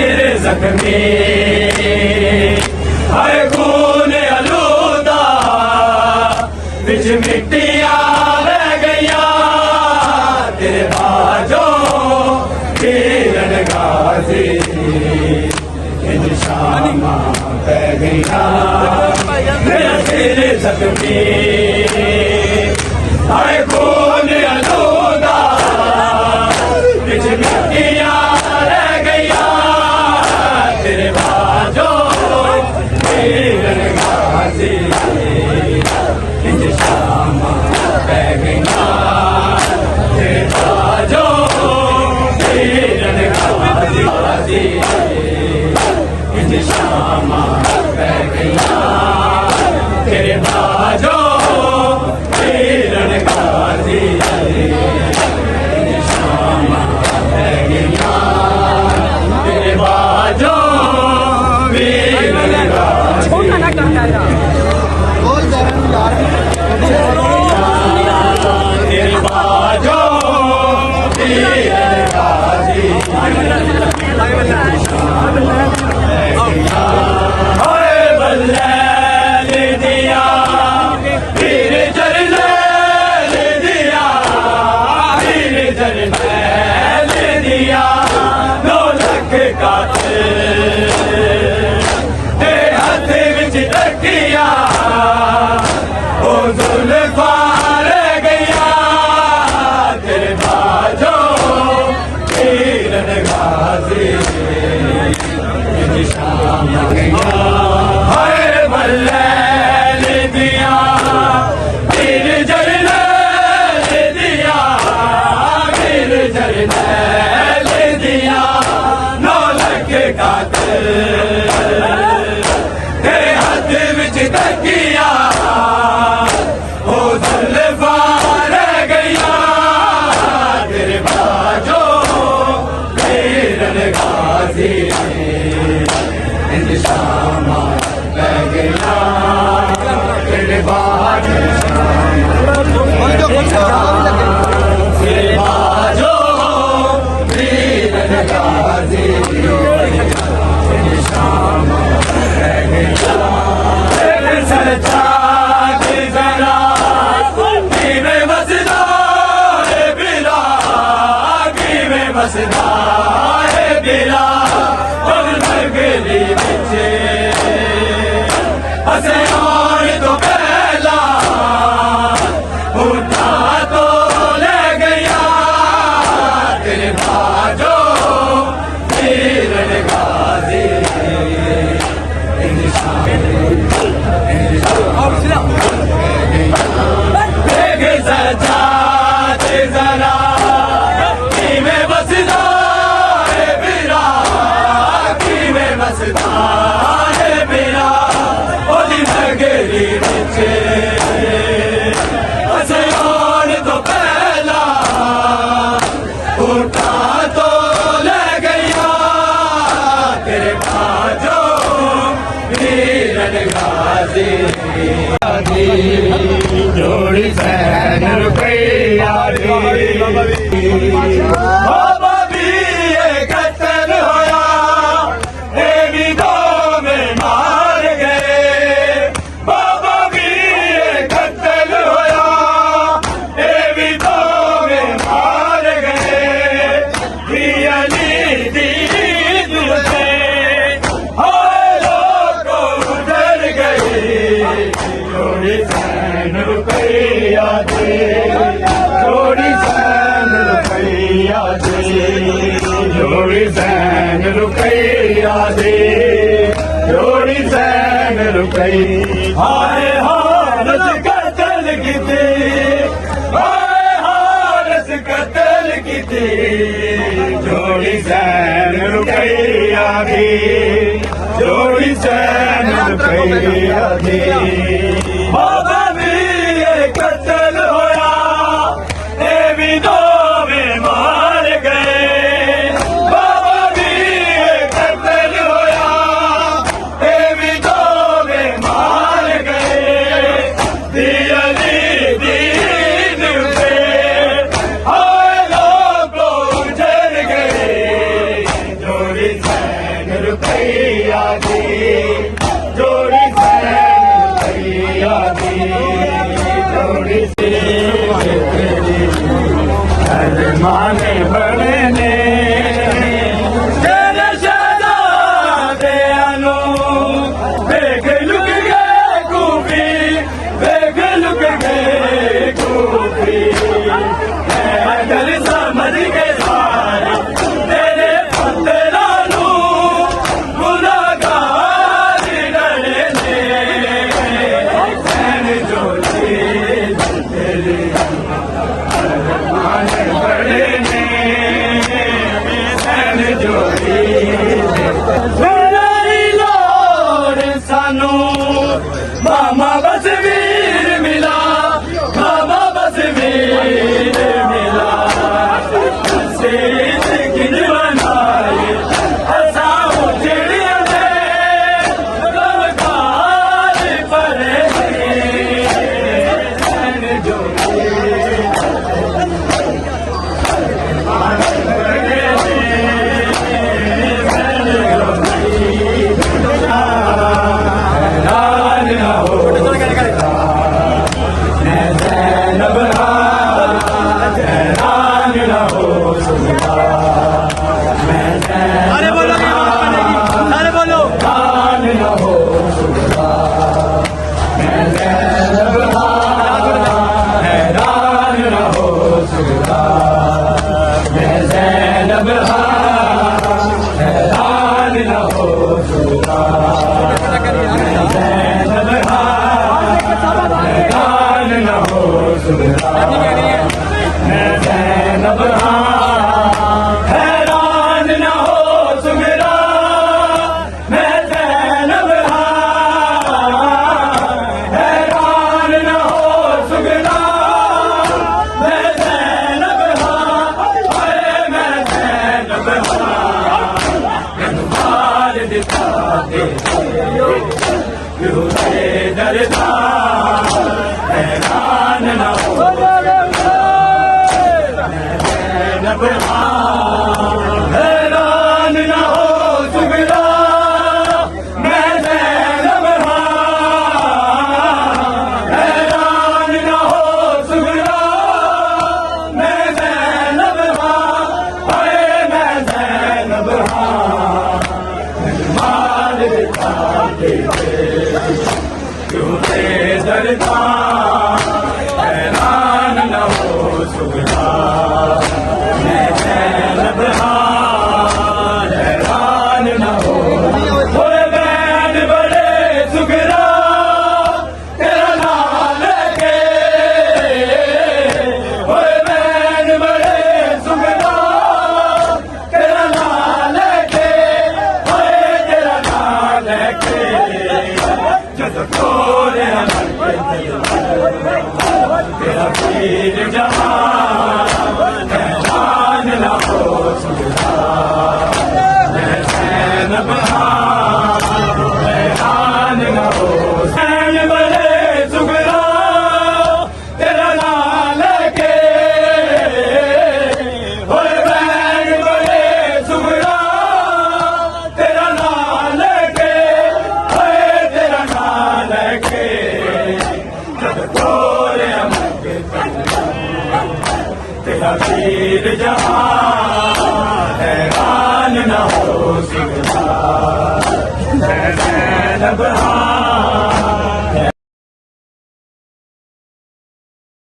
सिर जख्मी हर खून आलूदा बिच मिट्टियां रह गईया तेरे बाजो वीरन गाजी इन शामा पै गईया मेरा सिर जख्मी हर खून आलूदा बिच मिट्टियां रह गईया तेरे बाजो वीरन गाजी इन शामा पै गईया तेरे बाजो वीरन गाजी इन शामा पै गईया तेरे बाजो वीरन गाजी इन शामा पै गईया तेरे बाजो वीरन गाजी तेरे बाजो वीरन गाजी हाय बल्लैल दिया वीर जरनैल दिया वीर जरनैल दिया 9 लाख कातिल ते हथ विच रखिया ओ जुल्फा रह गईया तेरे बाजो वीरन गाजी इन शामा गईया हाय बल्लैल दिया वीर जरनैल दिया वीर जरनैल दिया 9 लाख कातिल ते हथ विच तकिया ओ जुल्फा रह गईया तेरे बाजो वीरन गाजी इन शामा पै गईया तेरे बाजो तेरे बाजो वीरन गाजी इन शामा पै गईया तेरे सजाद जरा कीवें वसदा है बिला कीवें वसदा है बिला और नगरी विच हसन तो पहला उठा तो ले गया तेरे बाजो वीरन गाजी इन देख सजाद जरा कीवें वसदा है बिला कीवें वसदा है बिला ओदी नगरी विच हसन तो पहला उठा तो ले गया तेरे बाजो वीरन गाजी जोड़ी सैन रुपया बाबा भी ये कत्ल होया ये भी 2 में मार गए बाबा भी ये कत्ल होया ये भी 2 में मार गए अली दीन से हाय लोग उधर गए जोड़ी सैन रुपया दे जोड़ी सैन रुपया दे जोड़ी सैन रुपया दे जोड़ी सैन रुपया हाय हारस कतल किते हाय हारस कतल किते जोड़ी सैन रुपया दे जोड़ी सैन रुपया दे बाबा भी ये कत्ल होया ये भी 2 में मार गए बाबा भी ये कत्ल होया ये भी 2 में मार गए अली दीन पे हाय लोग उजड़ गए जोड़ी भैया दी जोड़ी सैन भैया दी जोड़ी से माने बड़े ने तेरे शहजादे अनु देख लुक गए खूबी देख लुक गए खूबी दिल समझ के सारे तेरे पत्थरानू गुनाहगार डरे ने सैन जोड़ी तेरे माने बड़े ने सैन जोड़ी लड़ाई लोर सानू मामा बस वीर मिला मामा बस वीर मिला सेज किन बनाए हसाओ चिड़िया दे गमकार परे सैन जोड़ी हैरान न हो सुगरा मैं ज़ैनब हैरान न हो सुगरा मैं ज़ैनब मैं ज़ैनब मार दिखा दे क्यों दरदा हैरान न हो हैरान न हो सुगरा मैं ज़ैनब हैरान न हो सुगरा मैं ज़ैनब हाय मैं ज़ैनब मार दिखा दे क्यों दरदा हैरान न हो सुगरा हैरान न हो थोड़े बैठ बड़े सुगरा तेरा नाम लेके थोड़े बैठ बड़े सुगरा तेरा नाम लेके तेरा नाम लेके जब तोरे तेरा पीर जहां हैरान न हो सुगरा मैं ज़ैनब हैरान न हो सैन बड़े सुगरा तेरा नाम लेके होए बैन बड़े सुगरा तेरा नाम लेके होए तेरा नाम लेके जब तोरे तेरा पीर जहां हैरान न हो सुगरा मैं ज़ैनब